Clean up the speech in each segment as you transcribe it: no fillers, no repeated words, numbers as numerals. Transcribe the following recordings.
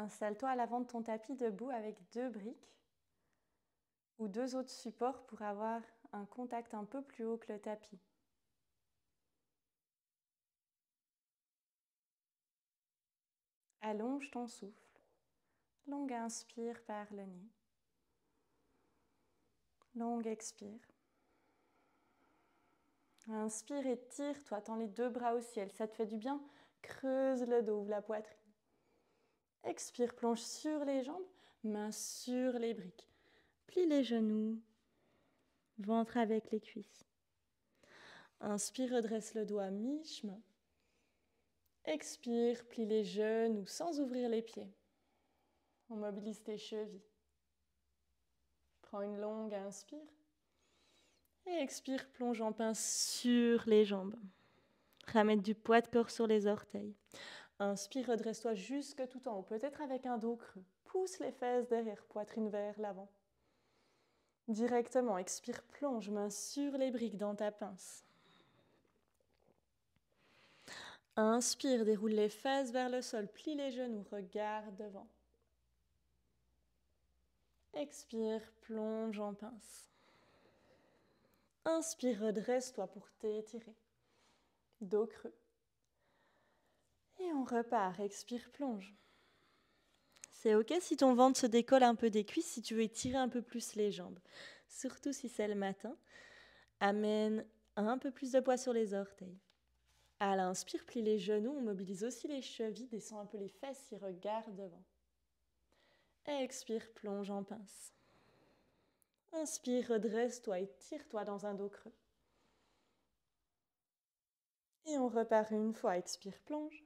Installe-toi à l'avant de ton tapis debout avec 2 briques ou 2 autres supports pour avoir un contact un peu plus haut que le tapis. Allonge ton souffle. Longue inspire par le nez. Longue expire. Inspire et tire-toi, tends les 2 bras au ciel, ça te fait du bien. Creuse le dos, ouvre la poitrine. Expire, plonge sur les jambes, mains sur les briques. Plie les genoux, ventre avec les cuisses. Inspire, redresse le dos à mi-chemin. Expire, plie les genoux sans ouvrir les pieds. On mobilise tes chevilles. Prends une longue inspire. Et expire, plonge en pince sur les jambes. Ramène du poids de corps sur les orteils. Inspire, redresse-toi jusque tout en haut, peut-être avec un dos creux. Pousse les fesses derrière, poitrine vers l'avant. Directement, expire, plonge, main sur les briques dans ta pince. Inspire, déroule les fesses vers le sol, plie les genoux, regarde devant. Expire, plonge en pince. Inspire, redresse-toi pour t'étirer. Dos creux. Et on repart, expire, plonge. C'est ok si ton ventre se décolle un peu des cuisses, si tu veux étirer un peu plus les jambes. Surtout si c'est le matin. Amène un peu plus de poids sur les orteils. À l'inspire, plie les genoux, on mobilise aussi les chevilles, descend un peu les fesses et regarde devant. Expire, plonge en pince. Inspire, redresse-toi et tire-toi dans un dos creux. Et on repart une fois, expire, plonge.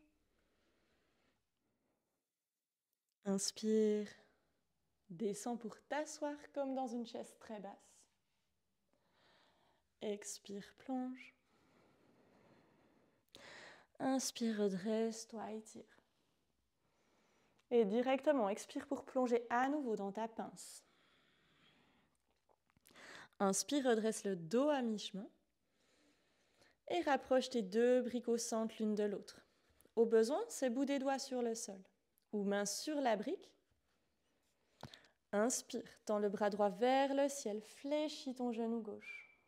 Inspire, descends pour t'asseoir comme dans une chaise très basse. Expire, plonge. Inspire, redresse-toi, étire. Et directement, expire pour plonger à nouveau dans ta pince. Inspire, redresse le dos à mi-chemin. Et rapproche tes 2 briques au centre l'une de l'autre. Au besoin, c'est bout des doigts sur le sol. Ou main sur la brique. Inspire, tends le bras droit vers le ciel, fléchis ton genou gauche.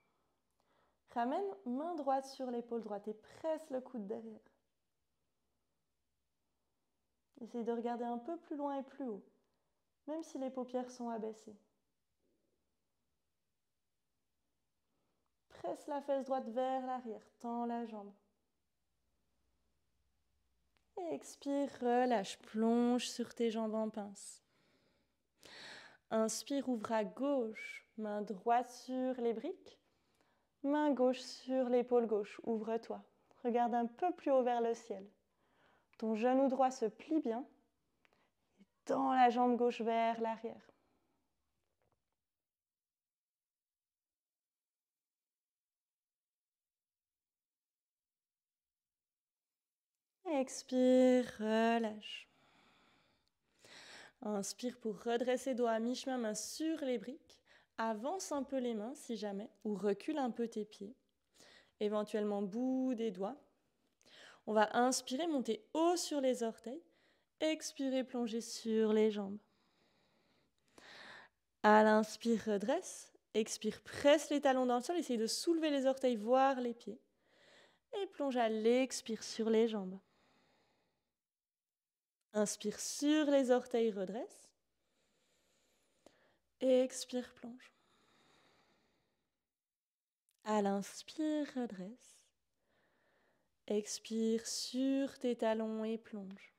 Ramène main droite sur l'épaule droite et presse le coude derrière. Essaye de regarder un peu plus loin et plus haut, même si les paupières sont abaissées. Presse la fesse droite vers l'arrière, tends la jambe. Et expire, relâche, plonge sur tes jambes en pince. Inspire, ouvre à gauche, main droite sur les briques. Main gauche sur l'épaule gauche, ouvre-toi. Regarde un peu plus haut vers le ciel. Ton genou droit se plie bien. Et tends la jambe gauche vers l'arrière. Expire, relâche. Inspire pour redresser dos à mi-chemin, main sur les briques. Avance un peu les mains si jamais, ou recule un peu tes pieds. Éventuellement bout des doigts. On va inspirer, monter haut sur les orteils. Expirer, plonger sur les jambes. À l'inspire, redresse. Expire, presse les talons dans le sol. Essaye de soulever les orteils, voire les pieds. Et plonge à l'expire sur les jambes. Inspire sur les orteils, redresse. Expire, plonge. À l'inspire, redresse. Expire sur tes talons et plonge.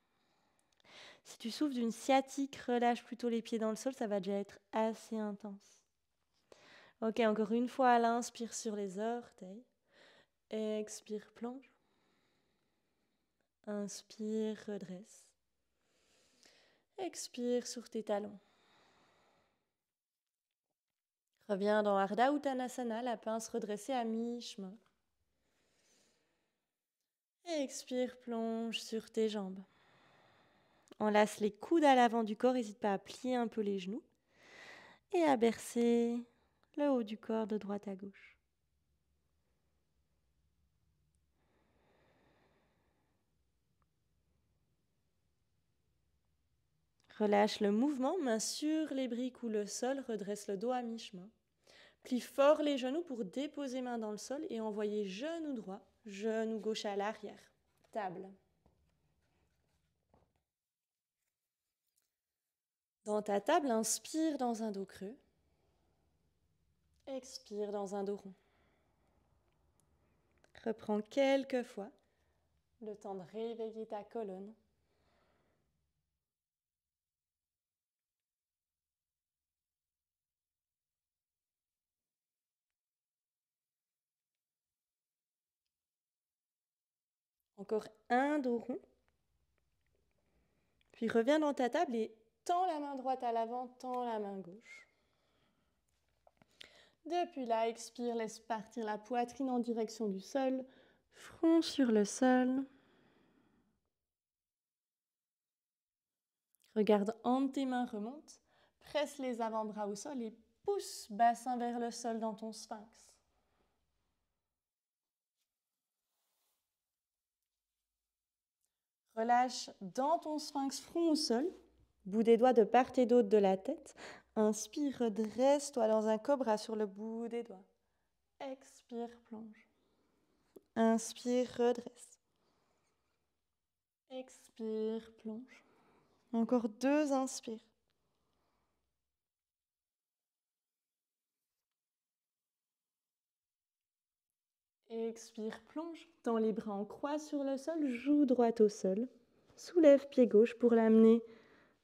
Si tu souffres d'une sciatique, relâche plutôt les pieds dans le sol, ça va déjà être assez intense. Ok, encore une fois, à l'inspire sur les orteils. Expire, plonge. Inspire, redresse. Expire sur tes talons. Reviens dans Ardha Uttanasana, la pince redressée à mi-chemin. Expire, plonge sur tes jambes. Enlace les coudes à l'avant du corps, n'hésite pas à plier un peu les genoux et à bercer le haut du corps de droite à gauche. Relâche le mouvement, main sur les briques ou le sol, redresse le dos à mi-chemin. Plie fort les genoux pour déposer main dans le sol et envoyer genou droit, genou gauche à l'arrière. Table. Dans ta table, inspire dans un dos creux. Expire dans un dos rond. Reprends quelques fois le temps de réveiller ta colonne. Encore un dos rond. Puis reviens dans ta table et tends la main droite à l'avant, tends la main gauche. Depuis là, expire, laisse partir la poitrine en direction du sol. Front sur le sol. Regarde en tes mains, remonte. Presse les avant-bras au sol et pousse bassin vers le sol dans ton sphinx. Relâche dans ton sphinx, front au sol. Bout des doigts de part et d'autre de la tête. Inspire, redresse-toi dans un cobra sur le bout des doigts. Expire, plonge. Inspire, redresse. Expire, plonge. Encore 2 inspires. Expire, plonge. Tends les bras en croix sur le sol, joue droite au sol. Soulève pied gauche pour l'amener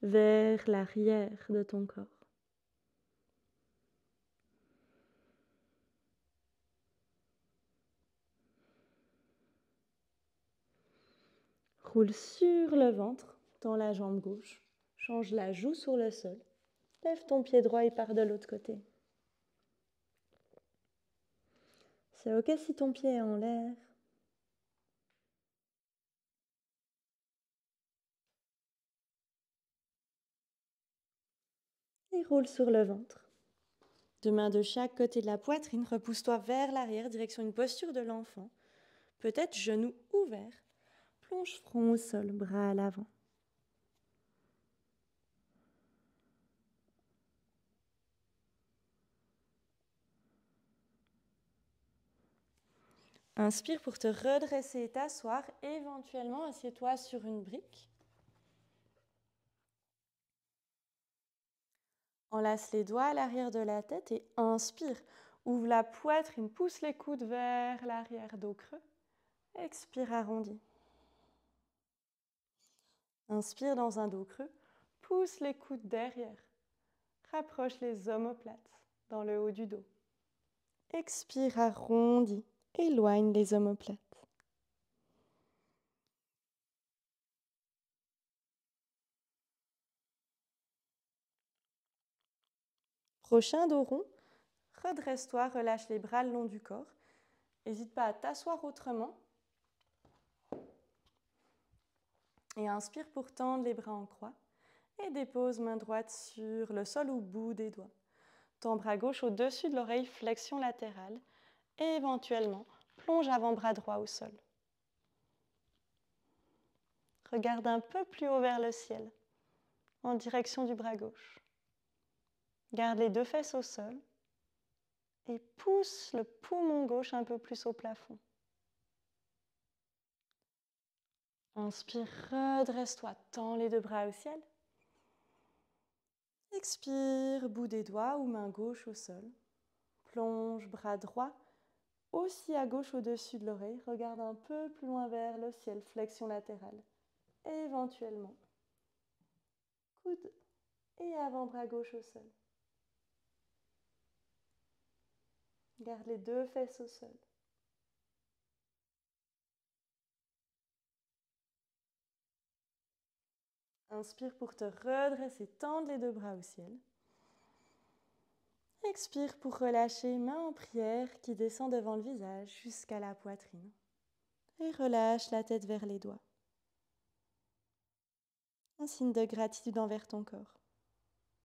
vers l'arrière de ton corps. Roule sur le ventre, tends la jambe gauche. Change la joue sur le sol. Lève ton pied droit et pars de l'autre côté. C'est ok si ton pied est en l'air. Et roule sur le ventre. 2 mains de chaque côté de la poitrine, repousse-toi vers l'arrière, direction une posture de l'enfant. Peut-être genoux ouverts. Plonge front au sol, bras à l'avant. Inspire pour te redresser et t'asseoir. Éventuellement, assieds-toi sur une brique. Enlace les doigts à l'arrière de la tête et inspire. Ouvre la poitrine, pousse les coudes vers l'arrière, dos creux. Expire, arrondi. Inspire dans un dos creux. Pousse les coudes derrière. Rapproche les omoplates dans le haut du dos. Expire, arrondi. Éloigne les omoplates. Prochain dos rond. Redresse-toi, relâche les bras le long du corps. N'hésite pas à t'asseoir autrement. Et inspire pour tendre les bras en croix. Et dépose main droite sur le sol au bout des doigts. Tends bras gauche au-dessus de l'oreille, flexion latérale. Et éventuellement, plonge avant-bras droit au sol. Regarde un peu plus haut vers le ciel, en direction du bras gauche. Garde les 2 fesses au sol et pousse le poumon gauche un peu plus au plafond. Inspire, redresse-toi, tends les 2 bras au ciel. Expire, bout des doigts ou main gauche au sol. Plonge, bras droit, aussi à gauche au-dessus de l'oreille. Regarde un peu plus loin vers le ciel, flexion latérale. Éventuellement, coude et avant-bras gauche au sol. Garde les 2 fesses au sol. Inspire pour te redresser, tendre les 2 bras au ciel. Expire pour relâcher, main en prière qui descend devant le visage jusqu'à la poitrine. Et relâche la tête vers les doigts. Un signe de gratitude envers ton corps.